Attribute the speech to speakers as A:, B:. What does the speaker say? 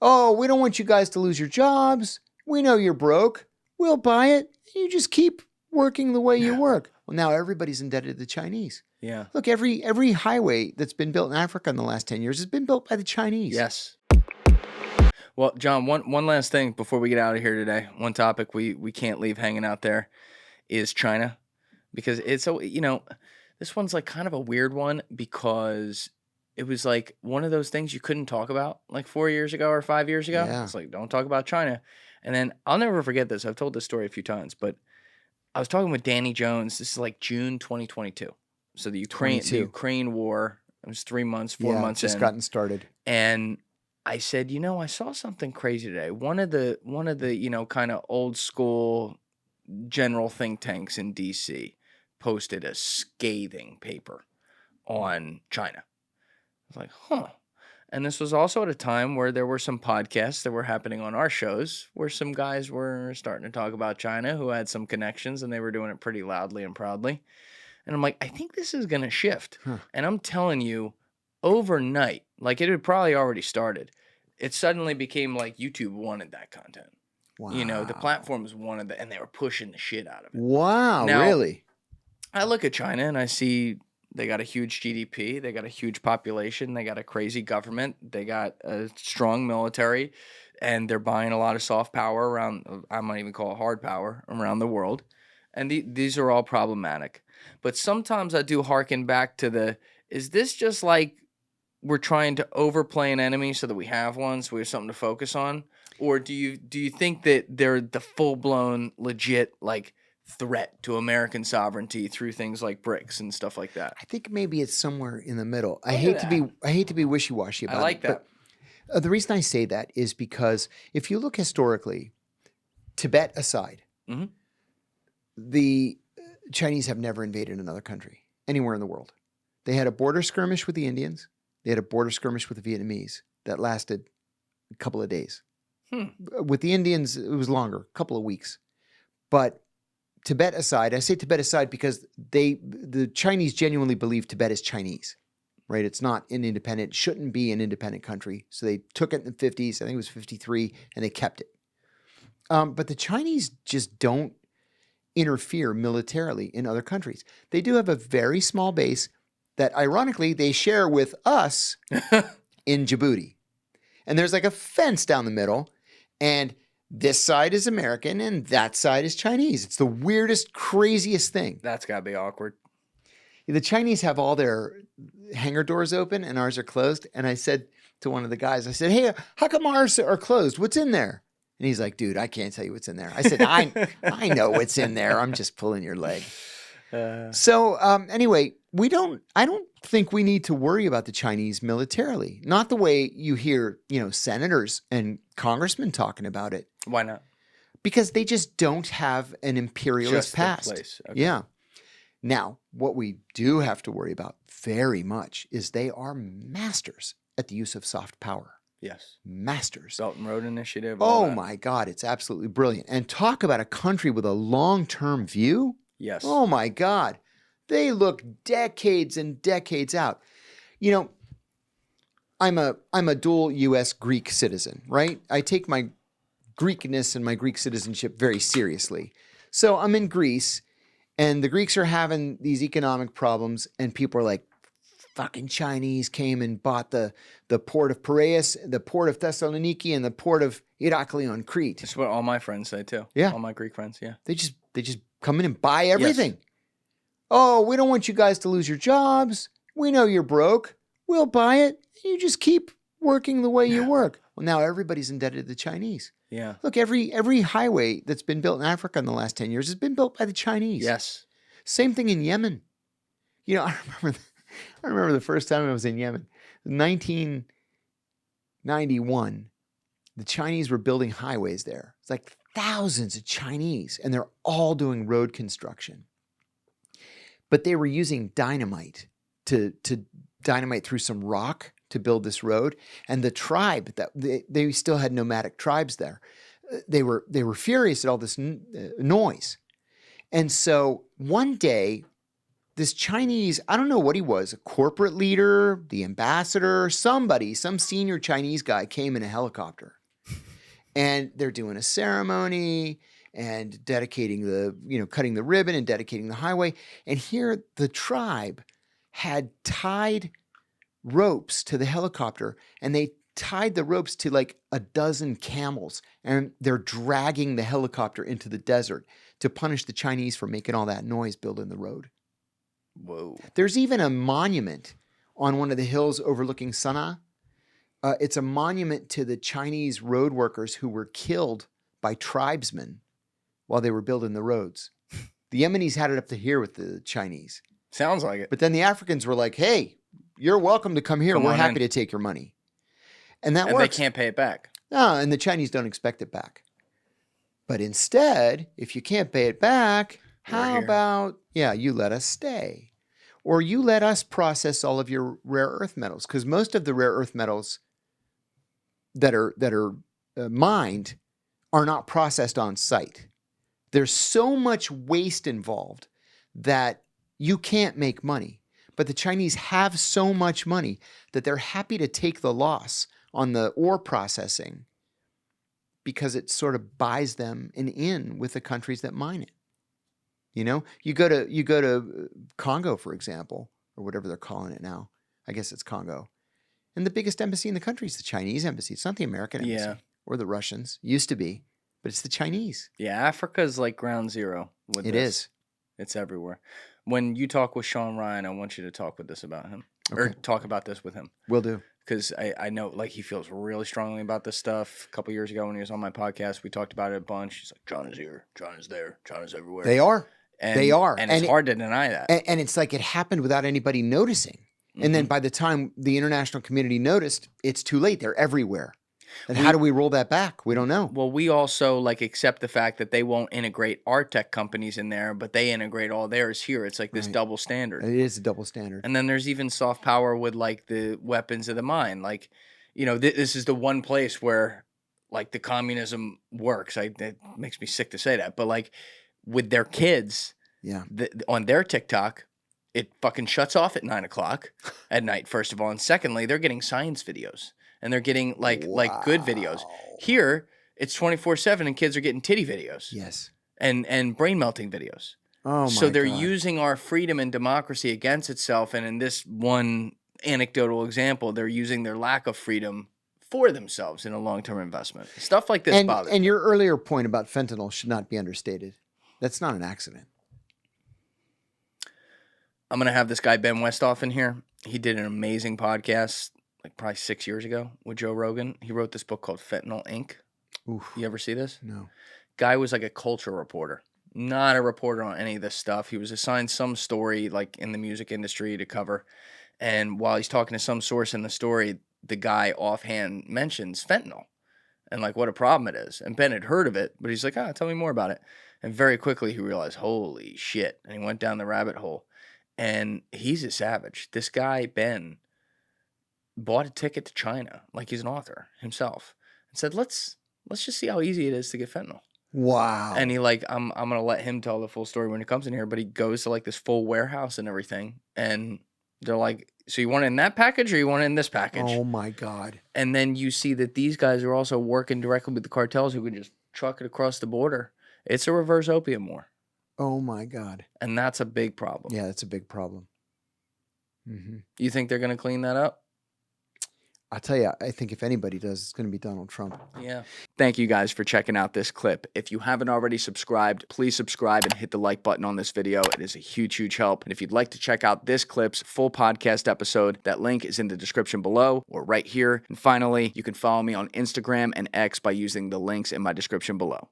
A: Oh, we don't want you guys to lose your jobs. We know you're broke. We'll buy it. You just keep working the way you work. Well, now everybody's indebted to the Chinese.
B: Yeah.
A: Look, every highway that's been built in Africa in the last 10 years has been built by the Chinese.
B: Yes. Well, John, one last thing before we get out of here today. One topic we can't leave hanging out there is China, because it's this one's like kind of a weird one, because it was like one of those things you couldn't talk about like 4 years ago or 5 years ago.
A: Yeah.
B: It's like, don't talk about China. And then I'll never forget this. I've told this story a few times, but I was talking with Danny Jones. This is like June 2022. So the Ukraine war, it was 3 months, 4 months
A: just
B: in.
A: gotten started.
B: And I said, I saw something crazy today. One of the kind of old school general think tanks in DC posted a scathing paper on China. I was like, huh. And this was also at a time where there were some podcasts that were happening on our shows where some guys were starting to talk about China who had some connections, and they were doing it pretty loudly and proudly. And I'm like, I think this is going to shift. Huh. And I'm telling you, overnight, like it had probably already started, it suddenly became like YouTube wanted that content. Wow. The platforms wanted that, and they were pushing the shit out of it.
A: Wow, now, really?
B: I look at China and I see they got a huge GDP, they got a huge population, they got a crazy government, they got a strong military, and they're buying a lot of soft power around, I might even call it hard power, around the world. And these are all problematic. But sometimes I do hearken back to is this just like we're trying to overplay an enemy so that we have one, so we have something to focus on? Or do you think that they're the full-blown, legit, like, threat to American sovereignty through things like BRICS and stuff like that?
A: I think maybe it's somewhere in the middle. I hate to be wishy-washy about it.
B: I like that.
A: But the reason I say that is because if you look historically, Tibet aside, mm-hmm. the Chinese have never invaded another country anywhere in the world. They had a border skirmish with the Indians. They had a border skirmish with the Vietnamese that lasted a couple of days. With the Indians, it was longer, a couple of weeks. But Tibet aside, I say Tibet aside because the Chinese genuinely believe Tibet is Chinese, right? It's not an independent, shouldn't be an independent country. So they took it in the 50s, I think it was 53, and they kept it. But the Chinese just don't interfere militarily in other countries. They do have a very small base that ironically they share with us in Djibouti. And there's like a fence down the middle, and this side is American and that side is Chinese. It's the weirdest, craziest thing.
B: That's got to be awkward.
A: The Chinese have all their hangar doors open and ours are closed. And I said to one of the guys, I said, hey, how come ours are closed? What's in there? And he's like, dude, I can't tell you what's in there. I said, I know what's in there. I'm just pulling your leg. Anyway, I don't think we need to worry about the Chinese militarily. Not the way you hear, senators and congressmen talking about it.
B: Why not?
A: Because they just don't have an imperialist past. Okay. Yeah. Now, what we do have to worry about very much is they are masters at the use of soft power.
B: Yes.
A: Masters.
B: Belt and Road Initiative.
A: Oh my God, it's absolutely brilliant. And talk about a country with a long-term view.
B: Yes.
A: Oh my God. They look decades and decades out. I'm a dual U.S. Greek citizen, right? I take my Greekness and my Greek citizenship very seriously. So I'm in Greece, and the Greeks are having these economic problems, and people are like, fucking Chinese came and bought the port of Piraeus, the port of Thessaloniki, and the port of Irakli on Crete.
B: That's what all my friends say too.
A: Yeah.
B: All my Greek friends, yeah.
A: They just come in and buy everything.
B: Yes.
A: Oh, we don't want you guys to lose your jobs. We know you're broke. We'll buy it. You just keep working the way you work. Well, now everybody's indebted to the Chinese.
B: Yeah.
A: Look, every highway that's been built in Africa in the last 10 years has been built by the Chinese.
B: Yes.
A: Same thing in Yemen. I remember the first time I was in Yemen. 1991, the Chinese were building highways there. It's like thousands of Chinese, and they're all doing road construction. But they were using dynamite to dynamite through some rock to build this road. And the tribe, that they still had nomadic tribes there. They were furious at all this noise. And so one day, this Chinese, I don't know what he was, a corporate leader, the ambassador, somebody, some senior Chinese guy came in a helicopter. And they're doing a ceremony and dedicating cutting the ribbon and dedicating the highway. And here the tribe had tied ropes to the helicopter, and they tied the ropes to like a dozen camels, and they're dragging the helicopter into the desert to punish the Chinese for making all that noise building the road.
B: Whoa.
A: There's even a monument on one of the hills overlooking Sana'a. It's a monument to the Chinese road workers who were killed by tribesmen while they were building the roads. The Yemenis had it up to here with the Chinese.
B: Sounds like it.
A: But then the Africans were like, hey, you're welcome to come here.
B: Come
A: We're
B: on
A: happy
B: in.
A: to take your money. And that
B: And
A: works.
B: they can't pay it back.
A: No, and the Chinese don't expect it back. But instead, if you can't pay it back, how
B: here.
A: about, you let us stay. Or you let us process all of your rare earth metals. Because most of the rare earth metals that are mined are not processed on site. There's so much waste involved that you can't make money. But the Chinese have so much money that they're happy to take the loss on the ore processing because it sort of buys them an in with the countries that mine it. You know, you go to Congo, for example, or whatever they're calling it now. I guess it's Congo. And the biggest embassy in the country is the Chinese embassy. It's not the American embassy or the Russians. Used to be, but it's the Chinese.
B: Yeah, Africa's like ground zero with
A: It
B: this.
A: is.
B: It's everywhere. When you talk with Sean Ryan, I want you to talk with this about him. Or
A: Okay.
B: talk about this with him.
A: Will do.
B: Because I know like he feels really strongly about this stuff. A couple years ago when he was on my podcast, we talked about it a bunch. He's like, John is here, John is there, John is everywhere.
A: They are.
B: And,
A: They are.
B: And it's hard to deny that.
A: And it's like it happened without anybody noticing. And then by the time the international community noticed, it's too late. They're everywhere. And how do we roll that back? We don't know.
B: Well, we also like accept the fact that they won't integrate our tech companies in there, but they integrate all theirs here. It's like this double standard.
A: It is a double standard.
B: And then there's even soft power with like the weapons of the mind. Like, this is the one place where like the communism works. It makes me sick to say that, but like with their kids, on their TikTok, it fucking shuts off at 9 o'clock at night, first of all. And secondly, they're getting science videos and they're getting like good videos. Here, it's 24/7 and kids are getting titty videos.
A: Yes.
B: And brain melting videos.
A: Oh my
B: So they're
A: God.
B: using our freedom and democracy against itself. And in this one anecdotal example, they're using their lack of freedom for themselves in a long-term investment. Stuff like this bothers me.
A: And your earlier point about fentanyl should not be understated. That's not an accident.
B: I'm going to have this guy, Ben Westhoff, in here. He did an amazing podcast like probably 6 years ago with Joe Rogan. He wrote this book called Fentanyl Inc.
A: Oof.
B: You ever see this?
A: No.
B: Guy was like a culture reporter, not a reporter on any of this stuff. He was assigned some story like in the music industry to cover. And while he's talking to some source in the story, the guy offhand mentions fentanyl and like what a problem it is. And Ben had heard of it, but he's like, tell me more about it. And very quickly he realized, holy shit. And he went down the rabbit hole. And he's a savage. This guy, Ben, bought a ticket to China, like he's an author himself, and said, let's just see how easy it is to get fentanyl.
A: Wow.
B: And he like, I'm going to let him tell the full story when he comes in here, but he goes to like this full warehouse and everything. And they're like, so you want it in that package or you want it in this package?
A: Oh my God.
B: And then you see that these guys are also working directly with the cartels who can just truck it across the border. It's a reverse opium war.
A: Oh my God.
B: And that's a big problem.
A: Yeah, that's a big problem. Mm-hmm.
B: You think they're going to clean that up?
A: I'll tell you, I think if anybody does, it's going to be Donald Trump.
B: Yeah. Thank you guys for checking out this clip. If you haven't already subscribed, please subscribe and hit the like button on this video. It is a huge, huge help. And if you'd like to check out this clip's full podcast episode, that link is in the description below or right here. And finally, you can follow me on Instagram and X by using the links in my description below.